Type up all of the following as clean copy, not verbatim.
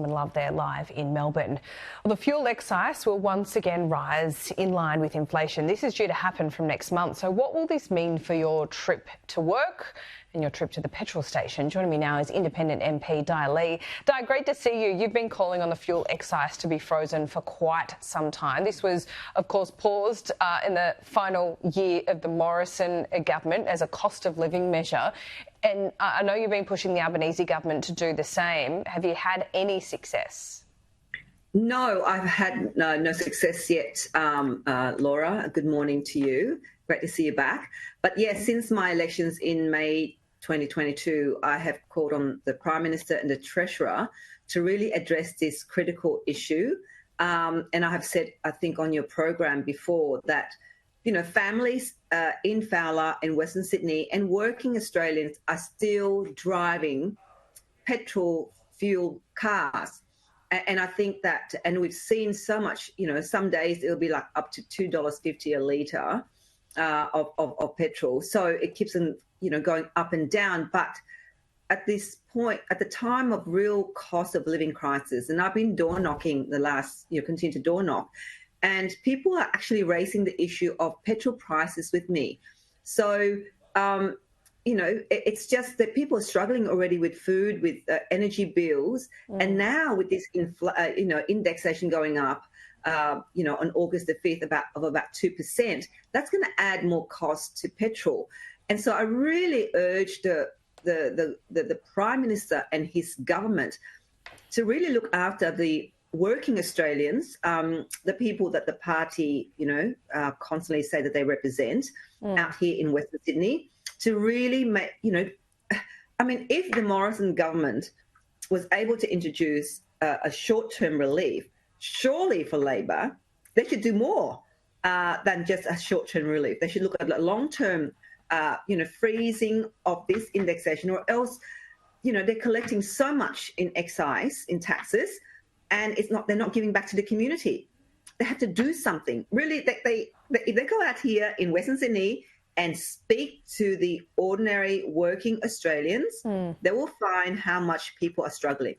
and love there live in Melbourne. Well, the fuel excise will once again rise in line with inflation. This is due to happen from next month. So what will this mean for your trip to work and your trip to the petrol station? Joining me now is Independent MP Di Lee. Di, great to see you. You've been calling on the fuel excise to be frozen for quite some time. This was, of course, paused in the final year of the Morrison government as a cost of living measure. And I know you've been pushing the Albanese government to do the same. Have you had any success? No, I've had no success yet, Laura. Good morning to you. Great to see you back. But yes, since my elections in May 2022, I have called on the Prime Minister and the Treasurer to really address this critical issue. And I have said, I think on your program before, that families in Fowler and Western Sydney and working Australians are still driving petrol fuel cars. And I think that, and we've seen so much, some days it'll be like up to $2.50 a litre of petrol. So it keeps them, going up and down. But at this point, at the time of real cost of living crisis, and I've been door knocking the last, continue to door knock, and people are actually raising the issue of petrol prices with me. So, it's just that people are struggling already with food, with energy bills. And now with this, indexation going up, on August the 5th, about 2%, that's going to add more cost to petrol. And so I really urge the Prime Minister and his government to really look after the working Australians, the people that the party, constantly say that they represent out here in Western Sydney, to really make, if the Morrison government was able to introduce a short-term relief, surely for Labor, they should do more than just a short-term relief. They should look at a long-term, freezing of this indexation, or else, they're collecting so much in excise, in taxes, and they're not giving back to the community. They have to do something. Really, if they go out here in Western Sydney and speak to the ordinary working Australians, they will find how much people are struggling.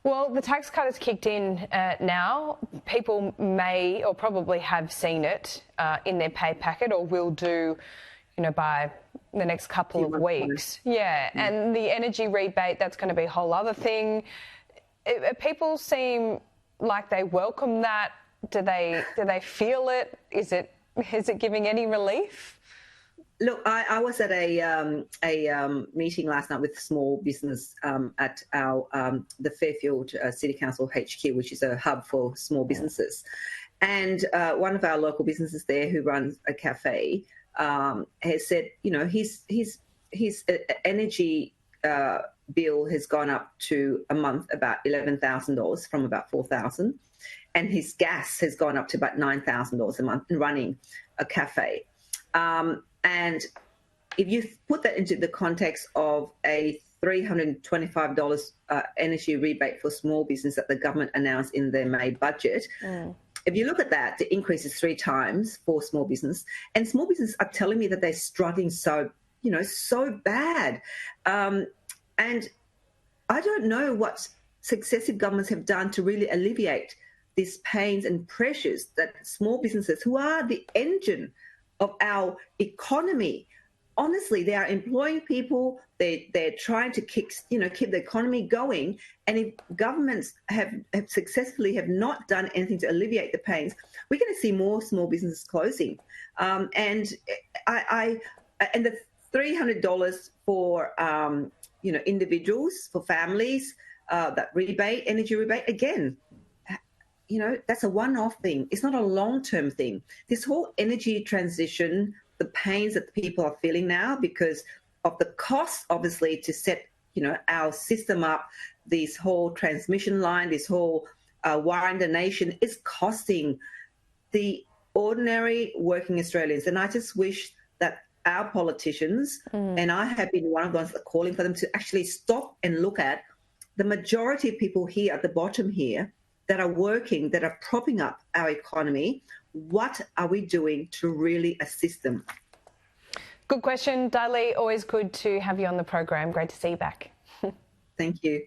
Well, the tax cut has kicked in now. People may or probably have seen it in their pay packet, or will do, by the next couple of weeks. Yeah, and the energy rebate, that's going to be a whole other thing. People seem like they welcome that. Do they feel it? Is it giving any relief? Look, I was at a meeting last night with small business at our the Fairfield City Council HQ, which is a hub for small businesses. And one of our local businesses there, who runs a cafe, has said, his energy bill has gone up to a month about $11,000 from about $4,000, and his gas has gone up to about $9,000 a month running a cafe. And if you put that into the context of a $325 energy rebate for small business that the government announced in their May budget, if you look at that, the increase is 3 times for small business. And small business are telling me that they're struggling so bad. And I don't know what successive governments have done to really alleviate these pains and pressures that small businesses, who are the engine of our economy, honestly, they are employing people. They're trying to keep the economy going. And if governments have successfully not done anything to alleviate the pains, we're going to see more small businesses closing. And the $300 for individuals, for families, that energy rebate, again, that's a one-off thing. It's not a long-term thing. This whole energy transition, the pains that the people are feeling now because of the cost, obviously, to set, our system up, this whole transmission line, this whole wiring the nation, is costing the ordinary working Australians. And I just wish that our politicians, and I have been one of those calling for them to actually stop and look at the majority of people here at the bottom here that are working, that are propping up our economy. What are we doing to really assist them? Good question, Di Lee. Always good to have you on the program. Great to see you back. Thank you.